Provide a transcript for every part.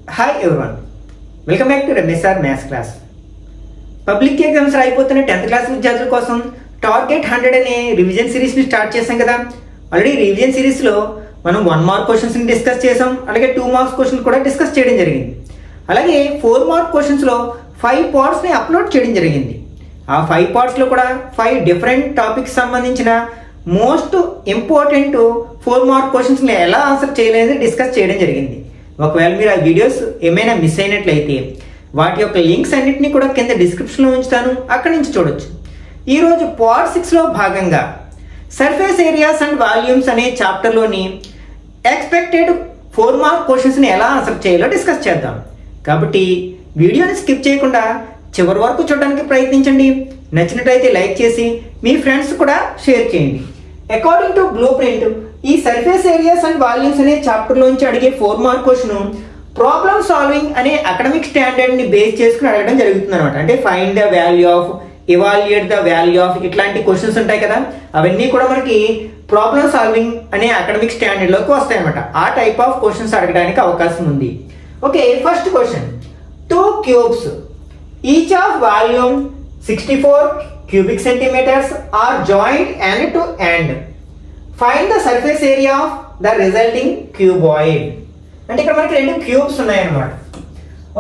Hi everyone, welcome back to MSR Maths class. Public exams అయిపోతున్న 10th class విద్యార్థుల కోసం target 100 అనే revision series ని స్టార్ట్ చేశాం కదా. ఆల్రెడీ రివిజన్ సిరీస్ లో మనం 1 మార్క్ క్వశ్చన్స్ ని డిస్కస్ చేసాం, అలాగే 2 మార్క్స్ క్వశ్చన్స్ కూడా డిస్కస్ చేయడం జరిగింది. అలాగే 4 మార్క్ క్వశ్చన్స్ లో 5 పార్ట్స్ ని అప్లోడ్ చేయడం జరిగింది. ఆ 5 పార్ట్స్ లో కూడా 5 డిఫరెంట్ టాపిక్స్ సంబంధించిన మోస్ట్ ఇంపార్టెంట్ 4 మార్క్ క్వశ్చన్స్ ని ఎలా ఆన్సర్ చేయలేదు డిస్కస్ చేయడం జరిగింది. ఒకవేళ మీరు ఆ వీడియోస్ ఏమైనా మిస్ అయినట్లయితే వాటి యొక్క లింక్స్ అన్నింటినీ కూడా కింద డిస్క్రిప్షన్లో ఉంచుతాను, అక్కడి నుంచి చూడొచ్చు. ఈరోజు పార్ట్ 6లో భాగంగా సర్ఫేస్ ఏరియాస్ అండ్ వాల్యూమ్స్ అనే చాప్టర్లోని ఎక్స్పెక్టెడ్ 4 మార్క్ క్వశ్చన్స్ని ఎలా ఆన్సర్ చేయాలో డిస్కస్ చేద్దాం. కాబట్టి వీడియోని స్కిప్ చేయకుండా చివరి వరకు చూడడానికి ప్రయత్నించండి. నచ్చినట్లయితే లైక్ చేసి మీ ఫ్రెండ్స్ కూడా షేర్ చేయండి. అకార్డింగ్ టు బ్లూ ప్రింట్ ఈ సర్ఫేస్ ఏరియాస్ అండ్ వాల్యూమ్స్ అనే చాప్టర్లోంచి అడిగే 4 మార్క్ క్వశ్చన్ ప్రాబ్లమ్ సాల్వింగ్ అనే అకాడమిక్ స్టాండర్డ్ ని బేస్ చేసుకుని అడగడం జరుగుతుంది అనమాట. అంటే find the value of, evaluate the value of, ఇట్లాంటి క్వశ్చన్స్ ఉంటాయి కదా, అవన్నీ కూడా మనకి ప్రాబ్లమ్ సాల్వింగ్ అనే అకాడమిక్ స్టాండర్డ్ లోకి వస్తాయి అనమాట. ఆ టైప్ ఆఫ్ క్వశ్చన్స్ అడగడానికి అవకాశం ఉంది. Okay, first question. 2 cubes each of volume 64 cubic centimeters are joined end to end. Find the surface area of the resulting cuboid. అంటే ఇక్కడ మనకి 2 క్యూబ్స్ ఉన్నాయన్నమాట.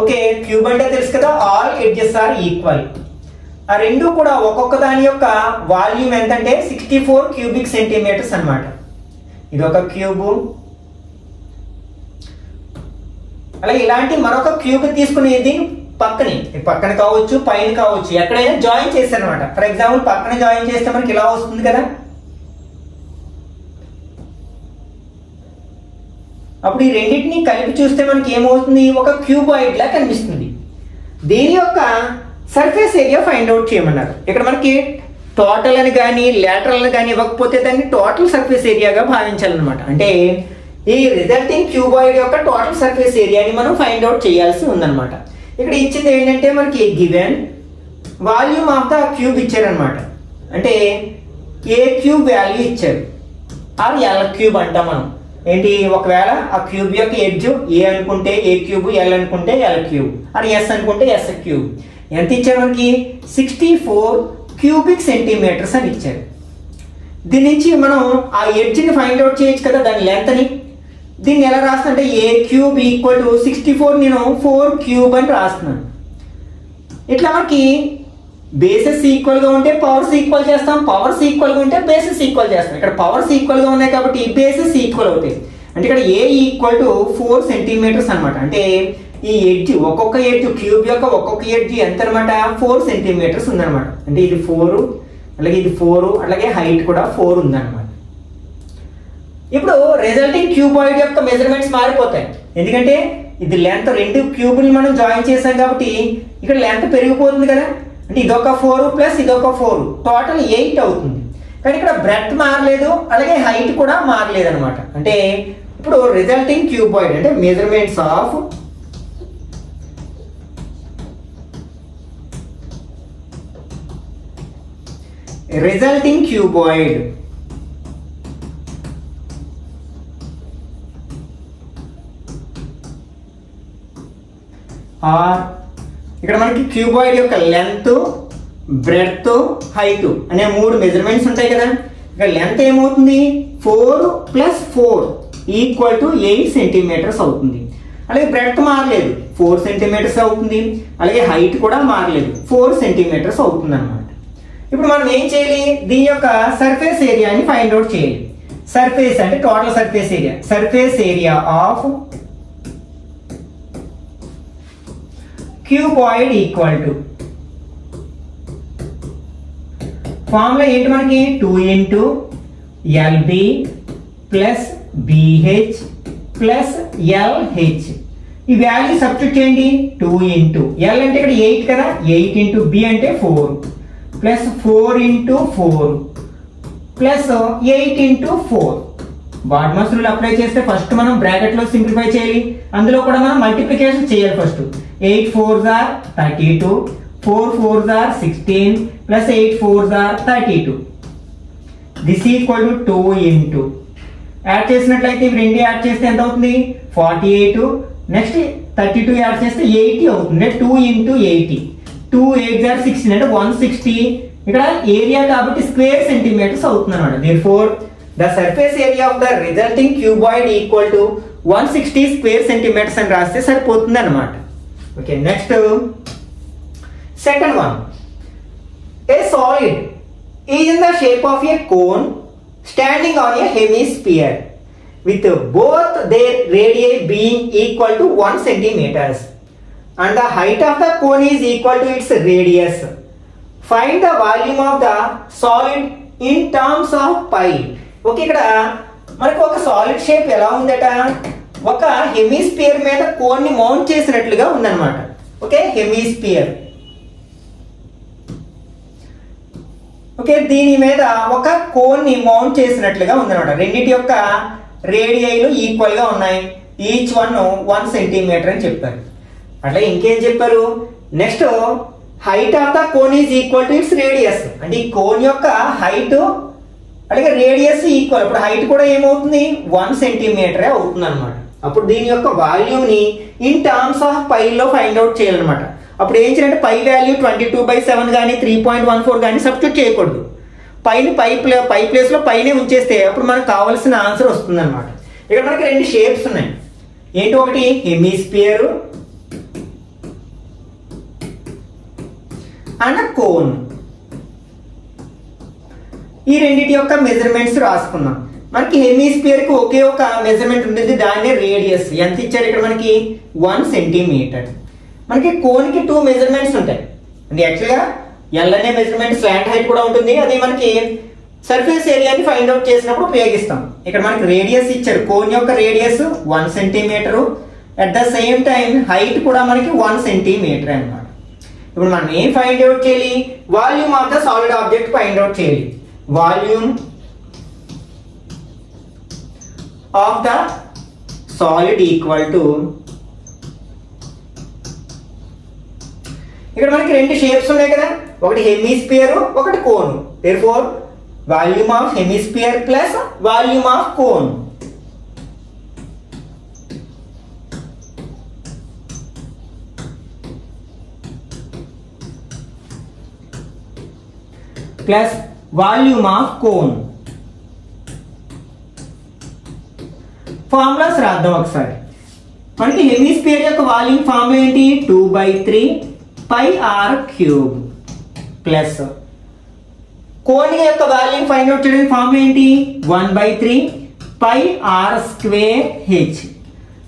ఓకే, క్యూబ్ అంటే తెలుసు కదా, ఆల్ ఎడ్జెస్ ఆర్ ఈక్వల్. ఆ రెండు కూడా ఒక్కొక్క దాని యొక్క వాల్యూమ్ ఎంత అంటే 64 cubic centimeters అన్నమాట. ఇది ఒక క్యూబ్, అలాగే ఇలాంటి మరొక క్యూబ్ తీసుకుని ఇది పక్కన కావచ్చు, పైన కావచ్చు, ఎక్కడైనా జాయిన్ చేశారనమాట. ఫర్ ఎగ్జాంపుల్ పక్కన జాయిన్ చేస్తే మనకి ఇలా వస్తుంది కదా. అప్పుడు ఈ రెండింటిని కలిపి చూస్తే మనకి ఏమవుతుంది, ఒక క్యూబాయిడ్ లా కనిపిస్తుంది. దీని యొక్క సర్ఫేస్ ఏరియా ఫైండ్ అవుట్ చేయమన్నారు. ఇక్కడ మనకి టోటల్ అని కానీ లేటరల్ అని కానీ ఇవ్వకపోతే దాన్ని టోటల్ సర్ఫేస్ ఏరియాగా భావించాలన్నమాట. అంటే ఈ రిజల్టింగ్ క్యూబాయిడ్ యొక్క టోటల్ సర్ఫేస్ ఏరియాని మనం ఫైండ్ అవుట్ చేయాల్సి ఉందన్నమాట. ఇక్కడ ఇచ్చింది ఏంటంటే మనకి given volume of the cube ఇచ్చారనమాట. అంటే ఏ క్యూబ్ వాల్యూ ఇచ్చారు, అది ఎల్ క్యూబ్ అంటాం మనం. ఏంటి, ఒకవేళ ఆ క్యూబ్ యొక్క ఎడ్జ్ ఏ అనుకుంటే ఏ క్యూబ్, ఎల్ అనుకుంటే ఎల్ క్యూబ్, అది ఎస్ అనుకుంటే ఎస్ క్యూబ్. ఎంత ఇచ్చారు మనకి, 64 cubic centimeters అని ఇచ్చారు. దీని నుంచి మనం ఆ ఎడ్జ్ని ఫైండ్ అవుట్ చేయొచ్చు కదా, దాని లెంత్ని. దీన్ని ఎలా రాస్తుంటే ఏ క్యూబ్ ఈక్వల్ టు 64 నేను 4 క్యూబ్ అని రాస్తున్నాను. ఇట్లా మనకి బేసెస్ ఈక్వల్ గా ఉంటే పవర్స్ ఈక్వల్ చేస్తాం, పవర్స్ ఈక్వల్ గా ఉంటే బేసెస్ ఈక్వల్ చేస్తాం. ఇక్కడ పవర్స్ ఈక్వల్ గా ఉన్నాయి కాబట్టి బేసెస్ ఈక్వల్ అవుతాయి. అంటే ఇక్కడ ఏ ఈక్వల్ టు 4 centimeters అనమాట. అంటే ఈ ఎడ్జ్, ఒక్కొక్క ఎడ్జ్ క్యూబ్ యొక్క ఒక్కొక్క ఎడ్జ్ ఎంత అనమాట, 4 centimeters ఉందన్నమాట. అంటే ఇది 4, అలాగే ఇది 4, అలాగే హైట్ కూడా 4 ఉందన్నమాట. ఇప్పుడు రిజల్టింగ్ క్యూబాయిడ్ యొక్క మెజర్మెంట్స్ మారిపోతాయి. ఎందుకంటే ఇది లెంత్, 2 క్యూబులు మనం జాయిన్ చేసాం కాబట్టి ఇక్కడ లెంత్ పెరిగిపోతుంది కదా. అంటే ఇదొక 4 ప్లస్ ఇదొక 4, టోటల్ 8 అవుతుంది. కానీ ఇక్కడ బ్రెడ్త్ మారలేదు, అలాగే హైట్ కూడా మారలేదు అనమాట. అంటే ఇప్పుడు రిజల్టింగ్ క్యూబాయిడ్ అంటే మెజర్మెంట్స్ ఆఫ్ రిజల్టింగ్ క్యూబాయిడ్ ఇక్కడ మనకి క్యూబాయిడ్ యొక్క లెంత్, బ్రెడ్త్, హైట్ అనే 3 మెజర్మెంట్స్ ఉంటాయి కదా. ఇక్కడ లెంత్ ఏమవుతుంది, 4 + 4 = 8 centimeters అవుతుంది. అలాగే బ్రెడ్త్ మారలేదు, 4 centimeters అవుతుంది. అలాగే హైట్ కూడా మారలేదు, 4 centimeters అవుతుంది అనమాట. ఇప్పుడు మనం ఏం చేయాలి, దీని యొక్క సర్ఫేస్ ఏరియాని ఫైండ్ అవుట్ చేయాలి. సర్ఫేస్ అంటే total surface area. Surface area of cuboid equal to, formula ఏంటి మనకి, 2 × LB + BH + LH. ఈ వాల్యూ సబ్స్టిట్యూట్ చేయండి. 2 × L అంటే ఇక్కడ 8 కదా, 8 × B అంటే 4 + 4 × 4 + 8 × 4. బాడ్మాస్ రూల్ అప్లై చేస్తే ఫస్ట్ మనం బ్రాకెట్ లో సింప్లిఫై చేయాలి. అందులో కూడా మనం మల్టిప్లికేషన్ చేయాలి. First 8 4s are 32, 4 4s are 16 + 8 4s are 32. This equal to 2 × add చేసినట్లయితే ఇవి రెండు యాడ్ చేస్తే ఎంత అవుతుంది 48. నెక్స్ట్ 32 యాడ్ చేస్తే 80 అవుతుంది. 2 into 80, 2 8 are 16 అంటే 160. ఇక్కడ ఏరియా కాబట్టి స్క్వేర్ సెంటీమీటర్స్ అవుతుంది అనమాట. therefore the surface area of the resulting cuboid equal to 160 square centimeters అని రాస్తే సరిపోతుంది అనమాట. Okay, next second one. A solid is in the shape of a cone standing on a hemisphere with both their radii being equal to 1 centimeters and the height of the cone is equal to its radius. Find the volume of the solid in terms of pi. Okay, ఇక్కడ మనకు ఒక solid shape ఎలా ఉందట, ఒక hemisphere మీద cone ని mount చేసినట్లుగా ఉందన్నమాట. Okay, hemisphere. ఓకే, దీని మీద ఒక కోన్ ని మౌంట్ చేసినట్లుగా ఉందన్నమాట. రెండింటి యొక్క రేడియైలు ఈక్వల్ గా ఉన్నాయి. ఈచ్ వన్ 1 సెంటీమీటర్ అని చెప్పారు. అట్లా ఇంకేం చెప్పారు, next height of the cone is equal to it's radius. అంటే ఈ కోన్ యొక్క హైట్ అలాగే రేడియస్ ఈక్వల్. ఇప్పుడు హైట్ కూడా ఏమవుతుంది, 1 సెంటీమీటరే అవుతుంది అనమాట. అప్పుడు దీని యొక్క వాల్యూమ్ ని ఇన్ టర్మ్స్ ఆఫ్ పై లో ఫైండ్ అవుట్ చేయాలన్నమాట. అప్పుడు ఏం చేయాలంటే పై వాల్యూ 22/7 కానీ 3.14 కానీ సబ్స్టిట్యూట్ చేయకూడదు. పై ప్లేస్ లో పైనే ఉంచేస్తే అప్పుడు మనకు కావాల్సిన ఆన్సర్ వస్తుంది అనమాట. ఇక్కడ మనకి రెండు షేప్స్ ఉన్నాయి. ఏంటి, ఒకటి హెమిస్పియర్ అండ్ కోన్. ఈ రెండింటి యొక్క మెజర్మెంట్స్ రాసుకున్నాం. మనకి హెమిస్పియర్ కి ఒకే ఒక మెజర్మెంట్ ఉంటుంది, దాన్ని రేడియస్. ఎంత ఇచ్చారు ఇక్కడ మనకి, 1 సెంటీమీటర్. మనకి కోన్ కి 2 మెజర్మెంట్స్ ఉంటాయి. అంటే యాక్చువల్గా ఎల్ అనే మెజర్మెంట్, స్లాంట్ హైట్ కూడా ఉంటుంది. అది మనకి సర్ఫేస్ ఏరియాని ఫైండ్ అవుట్ చేసినప్పుడు ఉపయోగిస్తాం. ఇక్కడ మనకి రేడియస్ ఇచ్చారు, కోన్ యొక్క radius 1 centimetre. At the same time height కూడా మనకి 1 సెంటీమీటర్ అన్నమాట. ఇప్పుడు మనం ఏం ఫైండ్ అవుట్ చేయాలి, volume of the solid object find out చేయాలి. Volume of the solid equal to, ఇక్కడ మనకి రెండు షేప్స్ ఉన్నాయి కదా, ఒకటి హెమిస్పియర్, ఒకటి cone. therefore volume of hemisphere plus volume of cone plus volume of cone. Formulas రాద్దాం ఒకసారి. మనకి హెమిస్పియర్ యొక్క వాల్యూమ్ ఫార్ములా ఏంటి, 2/3 పై ఆర్ క్యూబ్ ప్లస్ కోన్ యొక్క వాల్యూమ్ ఫైండ్ అవుట్ చేయడానికి ఫార్ములా ఏంటి, 1/3 పై ఆర్ స్క్వేర్ హెచ్.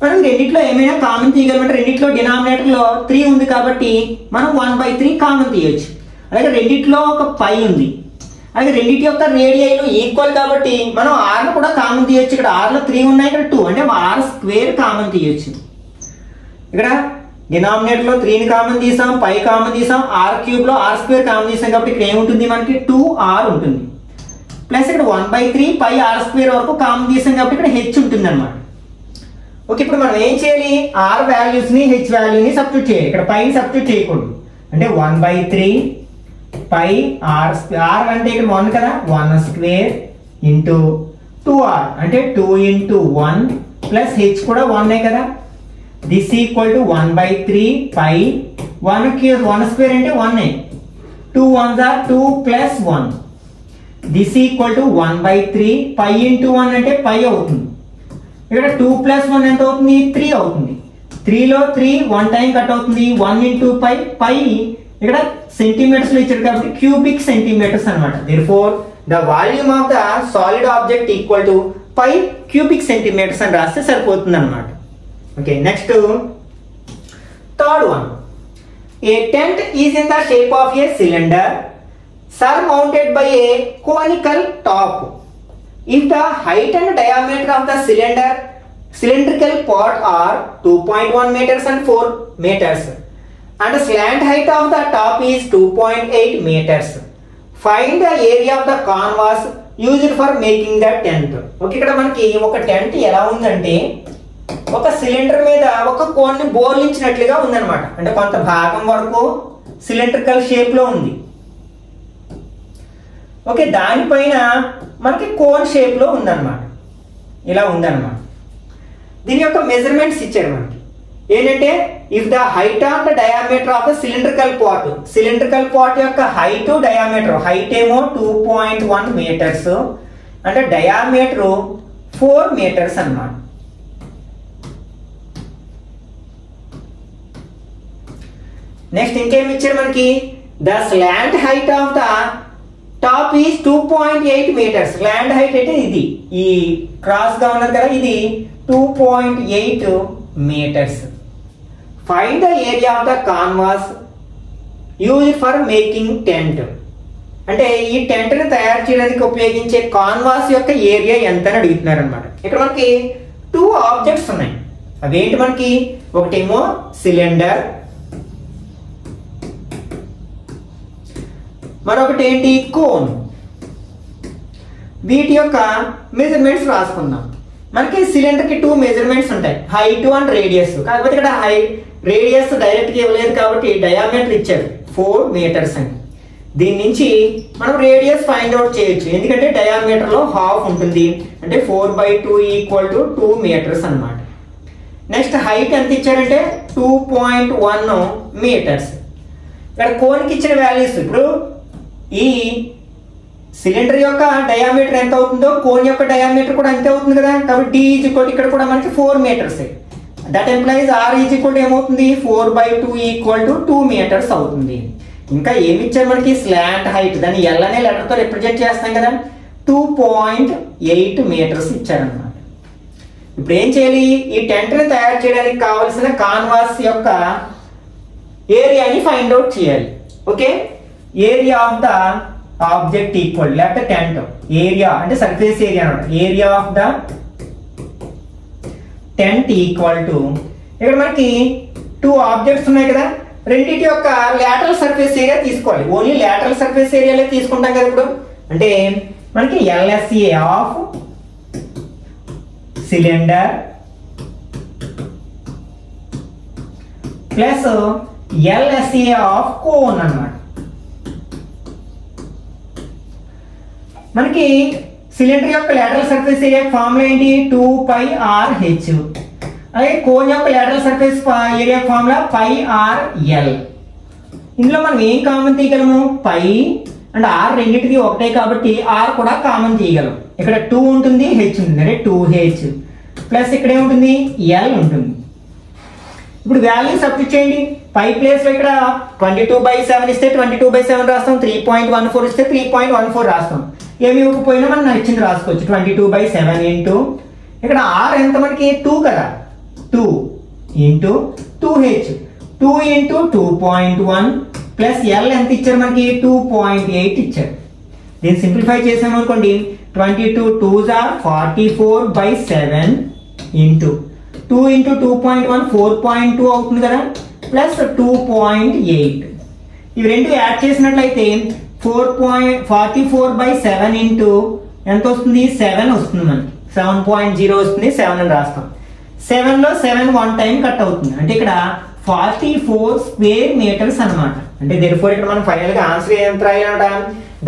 మనం రెండిట్లో ఏమైనా కామన్ తీయగలమంటే, రెండిట్లో డినామినేటర్ లో 3 ఉంది కాబట్టి మనం 1/3 కామన్ తీయొచ్చు. అలాగే రెండిట్లో ఒక పై ఉంది, అలాగే రెండింటి యొక్క రేడియైలు ఈక్వల్ కాబట్టి మనం r ను కూడా కామన్ తీయొచ్చు. ఇక్కడ r లో 3 ఉన్నాయి, ఇక్కడ 2 అంటే r స్క్వేర్ కామన్ తీయొచ్చు. ఇక్కడ డినామినేటర్ లో 3 ని కామన్ తీసాం, పై కామన్ తీసాం, r క్యూబ్ లో r స్క్వేర్ కామన్ తీసాం కాబట్టి ఇక్కడ ఏముంటుంది మనకి 2r ఉంటుంది. ప్లస్ ఇక్కడ 1/3 పై r స్క్వేర్ వరకు కామన్ తీసాం కాబట్టి ఇక్కడ h ఉంటుంది అనమాట. ఓకే, ఇప్పుడు మనం ఏం చేయాలి, r వాల్యూస్ ని h వాల్యూని సబ్స్టిట్యూట్ చేయాలి. ఇక్కడ పైని సబ్స్టిట్యూట్ చేయకూడదు. అంటే 1/3 పై r స్క్వేర్, అంటే ఇక్కడ 1 కదా, 1 స్క్వేర్ ఇంటూ 2r అంటే 2 into 1 ప్లస్ h కూడా 1 కదా. This equal to 1/3 pi 1 square అంటే 1, 2 1s are 2 plus 1. This equal to 1/3 pi into 1 అంటే పై అవుతుంది. ఇక్కడ 2 ప్లస్ 1 ఎంత అవుతుంది, 3 అవుతుంది. 3 లో 3 1 టైం కట్ అవుతుంది. 1 into పై ఇక్కడ సెంటీమీటర్స్ లో ఇచ్చారు కాబట్టి క్యూబిక్ సెంటీమీటర్స్ అనమాట. therefore the volume of the solid object equal to pi cubic centimetres అని రాస్తే సరిపోతుంది అనమాట. Okay, next third one. A tent is in the shape of a cylinder surmounted by a conical top. If the height and diameter of the cylindrical part are 2.1 meters and 4 meters and the slant height of the top is 2.8 meters, find the area of the canvas used for making the tent. Okay, ఇక్కడ మనకి ఒక tent ఎలా ఉందంటే ఒక cylinder మీద ఒక cone ని బోర్లించినట్లుగా ఉందన్నమాట. అంటే కొంత భాగం వరకు సిలిండ్రికల్ షేప్ లో ఉంది. ఓకే, దానిపైన మనకి కోన్ షేప్ లో ఉందన్నమాట. ఇలా ఉందన్నమాట. దీని యొక్క మెజర్మెంట్స్ ఇచ్చారు మనకి. ఏంటంటే if the height of the diameter of the cylindrical part యొక్క హైట్ ఏమో 2.1 మీటర్స్ అంటే డయామీటర్ 4 మీటర్స్ అన్నమాట. నెక్స్ట్ ఇంకేమి ఇచ్చారు మనకి, the slant height of the top is 2.8 metres. Slant height అంటే ఇది ఈ క్రాస్ గా ఉన్నది కదా, ఇది 2.8 metres. Find the area of the canvas used for making tent. అంటే ఈ టెంట్ ని తయారు చేయడానికి ఉపయోగించే కాన్వాస్ యొక్క ఏరియా ఎంత అని అడుగుతున్నారు అనమాట. ఇక్కడ మనకి 2 ఆబ్జెక్ట్స్ ఉన్నాయి. అవేంటి మనకి, ఒకటేమో సిలిండర్, మరొకటి ఏంటి కోన్. వీటి యొక్క మెజర్మెంట్స్ రాసుకుందాం. మనకి సిలిండర్ కి 2 మెజర్మెంట్స్ ఉంటాయి, హైట్ అండ్ రేడియస్. కాకపోతే ఇక్కడ రేడియస్ డైరెక్ట్ గా ఇవ్వలేదు కాబట్టి డయామీటర్ ఇచ్చారు 4 మీటర్స్ అని. దీని నుంచి మనం రేడియస్ ఫైండ్ అవుట్ చేయొచ్చు, ఎందుకంటే డయామీటర్ లో హాఫ్ ఉంటుంది, అంటే 4/2 = 2 మీటర్స్ అన్నమాట. నెక్స్ట్ హైట్ ఎంత ఇచ్చారంటే 2.1 మీటర్స్. ఇక్కడ కోన్కి ఇచ్చిన వాల్యూస్, ఇప్పుడు ఈ సిలిండర్ యొక్క డయామీటర్ ఎంత అవుతుందో కోన్ యొక్క డయామీటర్ కూడా అంతే అవుతుంది కదా, కాబట్టి D ఇక్కడ కూడా మనకి 4 మీటర్స్. దట్ ఎంప్లాయిస్ R ఏమవుతుంది, 4/2 = 2 మీటర్స్ అవుతుంది. ఇంకా ఏమి ఇచ్చారు మనకి, స్లాంట్ హైట్, దాన్ని L అనే లెటర్ తో రిప్రజెంట్ చేస్తాం కదా, 2.8 మీటర్స్ ఇచ్చారన్నమాట. ఇప్పుడు ఏం చేయాలి, ఈ టెంట్ ని తయారు చేయడానికి కావాల్సిన కాన్వాస్ యొక్క ఏరియాని ఫైండ్ అవుట్ చేయాలి. Okay, area of the object equal, లేకపోతే టెంట్ ఏరియా అంటే సర్ఫేస్ ఏరియా అన్నమాట. Area of the tent equal to, ఇక్కడ మనకి 2 ఆబ్జెక్ట్స్ ఉన్నాయి కదా, రెండింటి యొక్క లాటరల్ సర్ఫేస్ ఏరియా తీసుకోవాలి. ఓన్లీ లాటరల్ సర్ఫేస్ ఏరియాలో తీసుకుంటాం కదా ఇప్పుడు. అంటే మనకి LSA of cylinder plus LSA of cone అన్నమాట. మనకి సిలిండర్ యొక్క లాటరల్ సర్ఫేస్ ఏరియా ఫార్ములా ఏంటి, 2πRH. అలాగే కోన్ యొక్క lateral surface area formula πRL. ఇందులో మనం ఏం కామన్ తీయగలము, పై అండ్ R రెండింటికి ఒకటే కాబట్టి R కూడా కామన్ తీయగలం. ఇక్కడ 2 ఉంటుంది, H ఉంటుంది, అంటే 2H ప్లస్ ఇక్కడ ఏముంటుంది, L ఉంటుంది. ఇప్పుడు వాల్యూ సబ్స్టిట్యూట్ చేయండి. పై ప్లేస్ లో ఇక్కడ 22/7 ఇస్తే 22/7 రాస్తాం, 3.14 ఇస్తే 3.14 రాస్తాం. ఏమి ఇవ్వకపోయినా మనం నచ్చింది రాసుకోవచ్చు. 22/7 ఇంటూ ఇక్కడ R ఎంత మనకి 2 కదా, 2 into 2H, 2 into 2.1 plus L ఎంత ఇచ్చారు మనకి 2.8 ఇచ్చారు. దీన్ని సింప్లిఫై చేసాము అనుకోండి, 22 2s are 44/7 ఇంటూ 2 ఇంటూ 2.1 4.2 అవుతుంది కదా, ప్లస్ 2.8. ఇవి రెండు యాడ్ చేసినట్లయితే 44/7 ఇంటూ ఎంత వస్తుంది, 7 వస్తుంది మనకి, 7.0 వస్తుంది, 7 అని రాస్తాం. 7 లో 7 1 టైం కట్ అవుతుంది, అంటే ఇక్కడ 44 స్క్వేర్ మీటర్స్ అన్నమాట. అంటే therefore ఇక్కడ మనం ఫైనల్ గా ఆన్సర్ ఎంత రాయాలంట,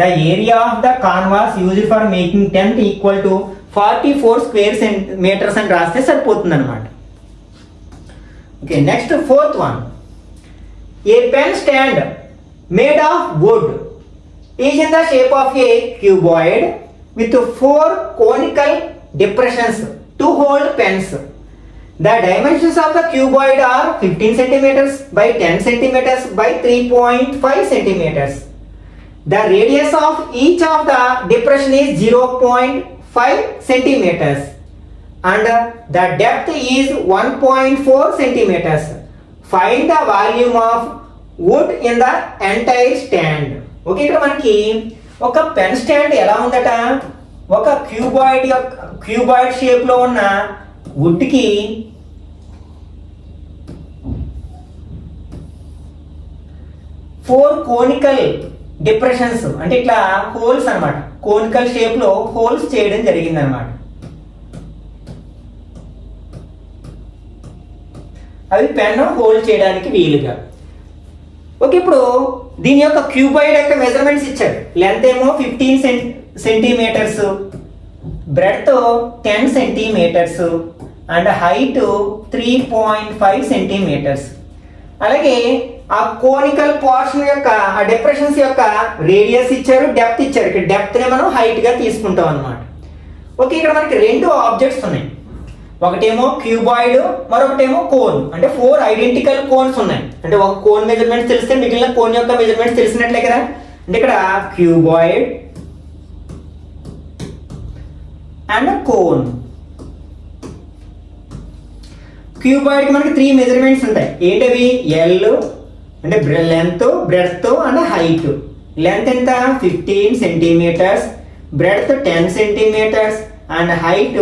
the area of the canvas used for making tent equal to 44 square metres అని రాస్తే సరిపోతుంది అనమాట. Okay, next 4th one. A pen stand made of wood is in the shape of a cuboid with 4 conical depressions to hold pens. The dimensions of the cuboid are 15 centimeters by 10 centimeters by 3.5 centimeters. The radius of each of the depression is 0.5 centimeters and the depth is 1.4 centimeters. Find the volume of wood in the entire stand. Okay, ఇక్కడ మనకి ఒక pen stand ఎలా ఉందట, ఒక cuboid shape లో ఉన్న would కి 4 conical depressions, అంటే ఇట్లా హోల్స్ అన్నమాట, కోనికల్ షేప్ లో హోల్స్ చేయడం జరిగింది అనమాట. అవి పెన్ హోల్డ్ చేయడానికి వీలుగా. ఓకే, ఇప్పుడు దీని యొక్క క్యూబాయిడ్ యొక్క మెజర్మెంట్స్ ఇచ్చారు. లెంత్ ఏమో 15 centimetres, breadth 10 centimetres, and height 3.5 centimetres. అలాగే ఆ కోనికల్ పోర్షన్ యొక్క ఆ డిప్రెషన్స్ యొక్క రేడియస్ ఇచ్చారు, డెప్త్ ఇచ్చారు. ఇక్కడ డెప్త్ నే మనం హైట్ గా తీసుకుంటాం అన్నమాట. ఓకే, ఇక్కడ మనకి రెండు ఆబ్జెక్ట్స్ ఉన్నాయి. ఒకటేమో క్యూబాయిడ్, మరొకటేమో కోన్. అంటే 4 ఐడెంటికల్ కోన్స్ ఉన్నాయి. అంటే ఒక కోన్ మెజర్మెంట్స్ తెలిస్తే మిగిలిన కోన్ యొక్క మెజర్మెంట్స్ తెలిసినట్లే కదా. అంటే ఇక్కడ క్యూబాయిడ్ అండ్ కోన్. క్యూబాయిడ్ కి మనకి 3 మెజర్మెంట్స్ ఉంటాయి. ఏంటవి? ఎల్ అంటే length, breadth and height. Length ఎంత? 15 centimetres, breadth 10 centimetres and height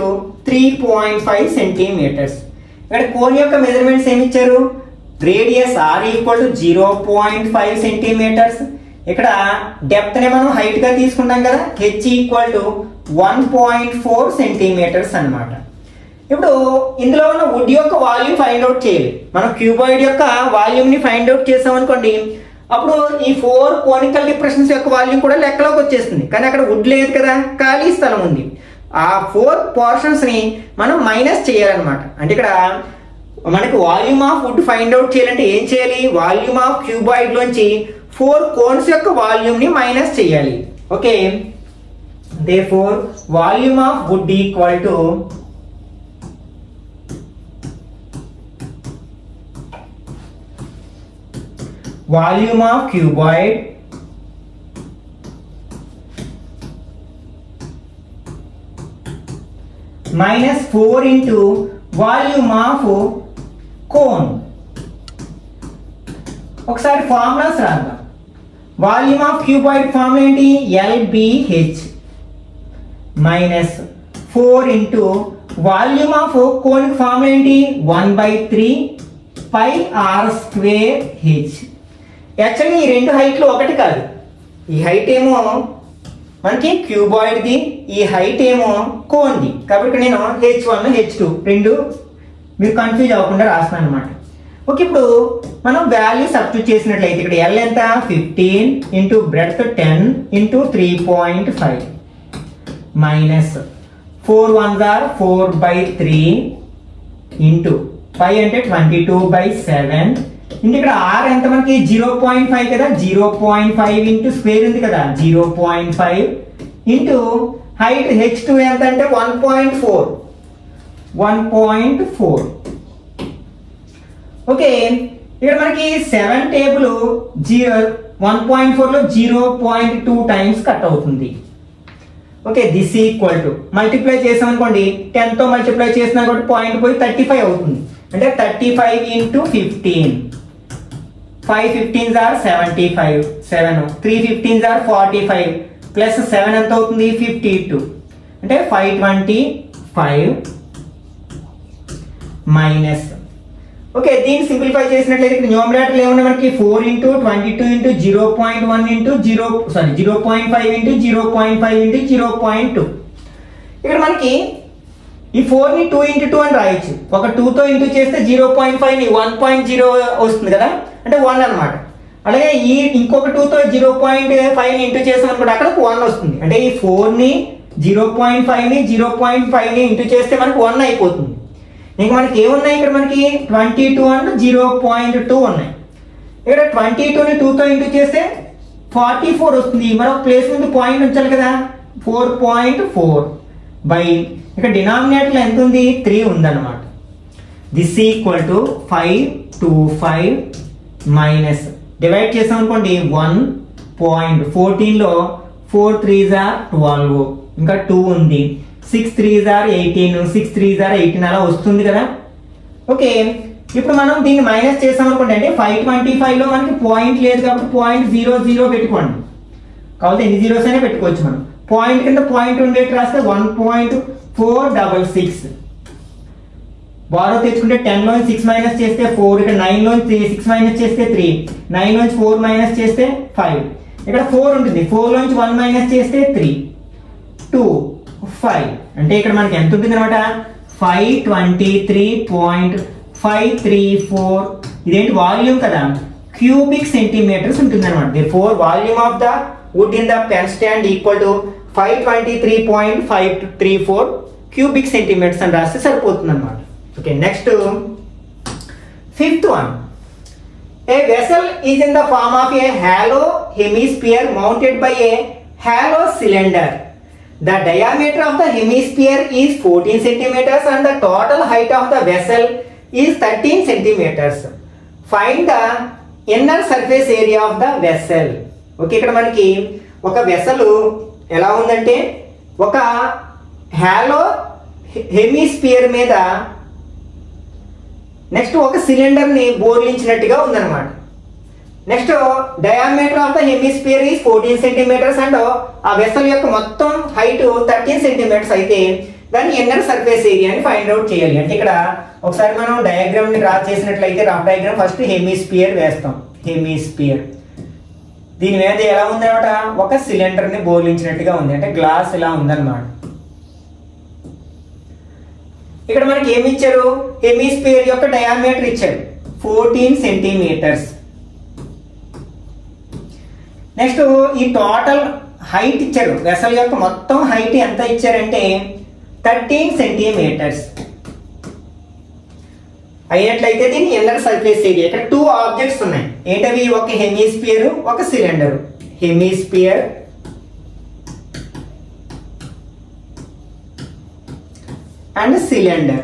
3.5 centimetres. ఇక్కడ కోన్ యొక్క మెజర్మెంట్స్ ఏమి ఇచ్చారు? Radius r equal to 0.5 centimetres. ఇక్కడ డెప్త్ ని మనం హైట్ గా తీసుకుంటాం కదా, h ఈక్వల్ టు 1.4 సెంటీమీటర్స్ అన్నమాట. ఇప్పుడు ఇందులో ఉన్న వుడ్ యొక్క వాల్యూమ్ ఫైండ్ అవుట్ చేయాలి. మనం క్యూబాయిడ్ యొక్క వాల్యూమ్ ని ఫైండ్ అవుట్ చేసాం అనుకోండి, అప్పుడు ఈ 4 కోనికల్ డిప్రెషన్స్ యొక్క వాల్యూమ్ కూడా లెక్కలోకి వచ్చేస్తుంది. కానీ అక్కడ వుడ్ లేదు కదా, ఖాళీ స్థలం ఉంది. ఆ 4 పోర్షన్స్ ని మనం మైనస్ చేయాలన్నమాట. అంటే ఇక్కడ మనకి volume of would find out చేయాలంటే ఏం చేయాలి? వాల్యూమ్ ఆఫ్ క్యూబాయిడ్ లోంచి 4 కోన్స్ యొక్క వాల్యూమ్ ని మైనస్ చేయాలి. Okay, therefore volume of wood equal to volume of cuboid minus 4 into volume of cone. ఒకసారి ఫార్ములాస్ రాద్దాం. వాల్యూమ్ ఆఫ్ క్యూబాయిడ్ ఫార్ములా ఏంటి? LBH minus 4 into volume of cone formula ఏంటి? 1/3 pi r square h. Actually ఈ రెండు హైట్లు ఒకటి కాదు. ఈ height ఏమో మనకి క్యూబాయిడ్ ది, ఈ హైట్ ఏమో కోన్ ది. కాబట్టి నేను h1 h2 రెండు మీరు కన్ఫ్యూజ్ అవ్వకుండా రాస్తాను అనమాట. ఓకే, ఇప్పుడు మనం వాల్యూ సబ్స్టిట్యూట్ చేసినట్లయితే ఇక్కడ L ఎంత? 15 into breadth 10 into 3.5 minus 4 1s are 4/3 into 5 అంటే 22/7 ఇంటూ ఇక్కడ r ఎంత మనకి 0.5 కదా, 0.5 ఇంటూ స్క్వేర్ ఉంది కదా, 0.5 ఇంటూ హైట్ h2 ఎంత అంటే 1.4. ఓకే, ఇక్కడ మనకి 7 టేబుల్ 1.4 లో 0.2 టైమ్స్ కట్ అవుతుంది. Okay, this equal to multiply చేసాం అనుకోండి, 10 తో మల్టిప్లై చేసినా కూడా పాయింట్ పోయి 35 అవుతుంది. అంటే 35 into 15, 5 15s are 75, 7 3 15s are 45 plus 7 ఎంత అవుతుంది? 52. అంటే 525 మైనస్. ఓకే, దీన్ని సింప్లిఫై చేసినట్లయితే ఇక్కడ న్యూమరేటర్ ఏమున్నాయి మనకి? 4 into 22 into 0.1 into 0.5 into 0.5 into 0.2. ఇక్కడ మనకి ఈ 4 ని 2 ఇంటూ 2 అని రాయొచ్చు. ఒక 2 తో ఇంటూ చేస్తే 0.5 ని 1.0 వస్తుంది కదా, అంటే 1 అనమాట. అలాగే ఈ ఇంకొక 2 తో 0.5 ని ఇంటూ చేసాం అనుకోండి, అక్కడ 1 వస్తుంది. అంటే ఈ 4 ని 0.5 ని 0.5 ని ఇంటూ చేస్తే మనకి 1 అయిపోతుంది. ఇంకా మనకి ఏమున్నాయి? ఇక్కడ మనకి 22 అండ్ 0.2 ఉన్నాయి. ఇక్కడ 22 ని 2 తో ఇంటూ చేస్తే 44 వస్తుంది. మరొక ప్లేస్ ముందు పాయింట్ ఉంచాలి కదా, 4.4 బై ఇక్కడ డినామినేటర్ ఎంత ఉంది? 3 ఉందన్నమాట. This equal to 525 minus divide చేసాం అనుకోండి 1.14 లో 4 3s are 12, ఇంకా 2 ఉంది, 6 3s are 18, 6 3s are 18 అలా వస్తుంది కదా. ఓకే, ఇప్పుడు మనం దీన్ని మైనస్ చేసాం అనుకోండి, అంటే 525 లో మనకి పాయింట్ లేదు కాబట్టి 0.00 పెట్టుకోండి. కాబట్టి ఎన్ని జీరోస్ అయినా పెట్టుకోవచ్చు. మనం పాయింట్ కింద పాయింట్ ఉండేట్టు రాస్తే 1.466. బారో తెచ్చుకుంటే 10 లోంచి 6 మైనస్ చేస్తే 4, ఇక్కడ 9 లోంచి 6 మైనస్ చేస్తే 3, 9 లోంచి 4 మైనస్ చేస్తే 5, ఇక్కడ 4 ఉంటుంది, 4 లోంచి 1 మైనస్ చేస్తే 3, 2, 5. అంటే ఇక్కడ మనకి ఎంత ఉంటుంది అనమాట? 523.534. ఇదేంటి? వాల్యూమ్ కదా, క్యూబిక్ సెంటీమీటర్స్ ఉంటుంది అనమాట. therefore volume of the wood in the pen stand equal to 523.534 cubic centimetres అని రాస్తే సరిపోతుంది అనమాట. Okay, next fifth one. A vessel is in the form of a hollow hemisphere mounted by a hollow cylinder. The diameter of the hemisphere is 14 centimeters and the total height of the vessel is 13 centimeters. Find the inner surface area of the vessel. Okay, ఇక్కడ మనకి ఒక vessel ఎలా ఉందంటే ఒక hollow hemisphere మీద next ఒక సిలిండర్ని బోర్లించినట్టుగా ఉందన్నమాట. Next diameter of the hemisphere is 14 centimetres and ఆ వెసల్ యొక్క మొత్తం హైట్ 13 సెంటీమీటర్స్ అయితే దాని ఇన్నర్ సర్ఫేస్ ఏరియాని ఫైండ్ అవుట్ చేయాలి. అంటే ఇక్కడ ఒకసారి మనం డయాగ్రామ్ ని డ్రా చేసినట్లయితే రఫ్ డయాగ్రామ్ ఫస్ట్ హెమిస్పియర్ వేస్తాం. హెమిస్పియర్ దీని మీద ఎలా ఉందన్నమాట, ఒక సిలిండర్ ని బోర్లించినట్టుగా ఉంది, అంటే గ్లాస్ ఇలా ఉందన్నమాట. ఇక్కడ మనకి ఏమి ఇచ్చారు, హెమిస్పియర్ యొక్క డయామీటర్ ఇచ్చారు 14 సెంటీమీటర్స్. నెక్స్ట్ ఈ టోటల్ హైట్ ఇచ్చారు, వెసల్ యొక్క మొత్తం హైట్ ఎంత ఇచ్చారంటే 13 సెంటీమీటర్స్ అయినట్లయితే దీని ఇన్నర్ సర్ఫేస్ ఏరియా. ఇక్కడ 2 ఆబ్జెక్ట్స్ ఉన్నాయి, ఏంటవి, ఒక హెమిస్పియర్ ఒక cylinder. Hemisphere and cylinder.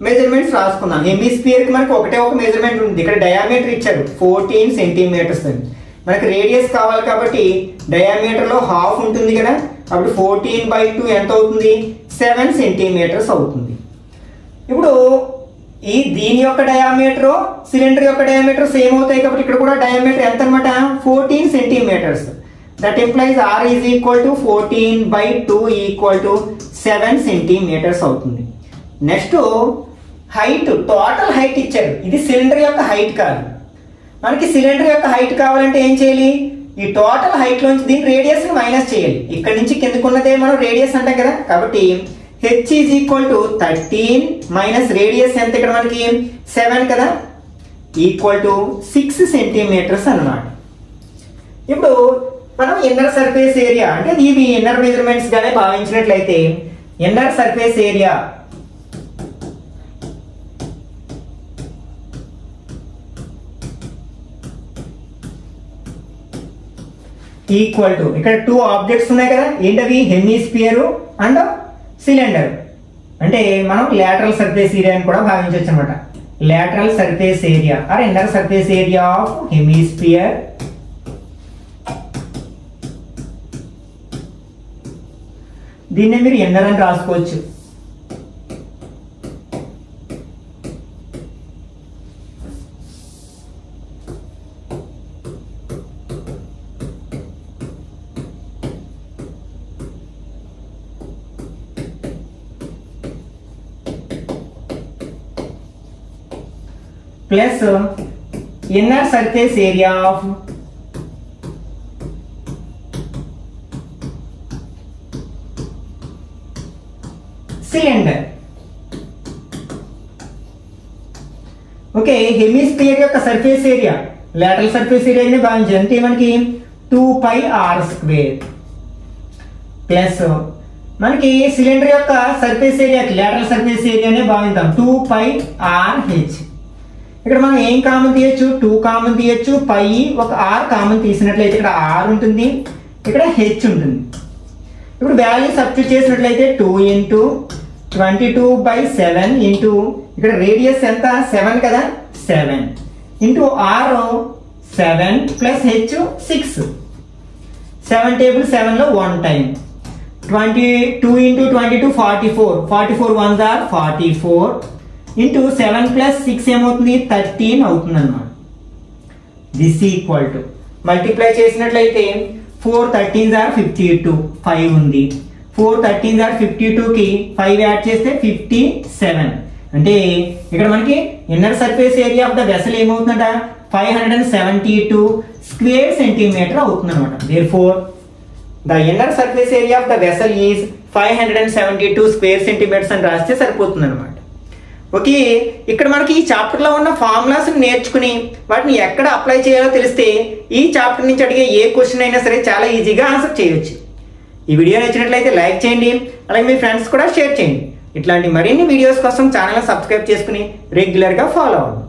Measurements రాసుకుందాం. హెమిస్పియర్ కి మనకు ఒకటే ఒక మెజర్మెంట్ ఉంది, ఇక్కడ డయామీటర్ ఇచ్చారు 14 సెంటీమీటర్స్ అని. మనకు రేడియస్ కావాలి కాబట్టి డయామీటర్ లో హాఫ్ ఉంటుంది కదా, అప్పుడు 14/2 ఎంత అవుతుంది, 7 సెంటీమీటర్స్ అవుతుంది. ఇప్పుడు దీని యొక్క డయామీటర్ సిలిండర్ యొక్క డయామీటర్ సేమ్ అవుతాయి కాబట్టి ఇక్కడ కూడా డయామీటర్ ఎంత అనమాట, 14 centimetres. That implies R is equal to 14/2 equal to 7 centimetres అవుతుంది. నెక్స్ట్ హైట్, టోటల్ హైట్ ఇచ్చారు, ఇది సిలిండర్ యొక్క హైట్ కాదు. మనకి సిలిండర్ యొక్క హైట్ కావాలంటే ఏం చేయాలి, ఈ టోటల్ హైట్ లోంచి దీని రేడియస్ ని మైనస్ చేయాలి. ఇక్కడ నుంచి కిందకున్నదే మనం రేడియస్ అంటాం కదా, కాబట్టి h is equal to 13 minus radius ఎంత ఇక్కడ మనకి 7 కదా, ఈక్వల్ టు 6 సెంటీమీటర్స్ అన్నమాట. ఇప్పుడు మనం ఇన్నర్ సర్ఫేస్ ఏరియా అంటే ఇవి ఇన్నర్ మెజర్మెంట్స్ గానే భావించినట్లయితే inner surface area equal to, ఇక్కడ 2 ఆబ్జెక్ట్స్ ఉన్నాయి కదా, ఏంటవి, హెమిస్పియర్ అండ్ సిలిండర్. అంటే మనం లాటరల్ సర్ఫేస్ ఏరియా అని కూడా భావించవచ్చు అనమాట. Lateral surface area or inner surface area of hemisphere దీన్నే మీరు ఇన్నర్ అని రాసుకోవచ్చు. Plus inner surface area of cylinder. Okay, hemisphere యొక్క సర్ఫేస్ ఏరియా లాటరల్ సర్ఫేస్ ఏరియాని భావించాలి, అంటే మనకి 2πr² ప్లస్ మనకి సిలిండర్ యొక్క సర్ఫేస్ ఏరియా లాటరల్ సర్ఫేస్ ఏరియానే భావిద్దాం 2πrh. ఇక్కడ మనం ఏం కామన్ తీయచ్చు, 2 కామన్ తీయచ్చు, పై ఒక r కామన్ తీసినట్లయితే ఇక్కడ r ఉంటుంది, ఇక్కడ h ఉంటుంది. ఇప్పుడు వాల్యూ సబ్స్టిట్యూట్ చేసినట్లయితే 2 × 22/7 ఇంటూ ఇక్కడ రేడియస్ ఎంత 7 కదా, 7 into r 7 plus h 6. 7 table 7 లో 1 time 22 × 22 44. 44 1s are 44 into 7 plus 6 ఏమవుతుంది 13 అవుతుంది అన్నమాట. దిస్ ఈక్వల్ టు మల్టిప్లై చేసినట్లయితే 4 13s are 52, 5 ఉంది. 4 13s are 52 కి 5 యాడ్ చేస్తే 57. అంటే ఇక్కడ మనకి inner surface area of the vessel ఏమవుతుందంట 572 స్క్వేర్ సెంటీమీటర్ అవుతుంది అనమాట. Therefore the inner surface area of the vessel is 572 square centimetres అని రాస్తే సరిపోతుంది అనమాట. ఓకే, ఇక్కడ మనకి ఈ చాప్టర్ లో ఉన్న ఫార్ములాస్ నేర్చుకుని వాటిని ఎక్కడ అప్లై చేయాలో తెలిస్తే ఈ చాప్టర్ నుంచి అడిగే ఏ క్వశ్చన్ అయినా సరే చాలా ఈజీగా ఆన్సర్ చేయొచ్చు. ఈ వీడియో నచ్చినట్లయితే లైక్ చేయండి, అలాగే మీ ఫ్రెండ్స్ కూడా షేర్ చేయండి. ఇట్లాంటి మరిన్ని వీడియోస్ కోసం ఛానల్ సబ్స్క్రైబ్ చేసుకుని రెగ్యులర్గా ఫాలో అవ్వండి.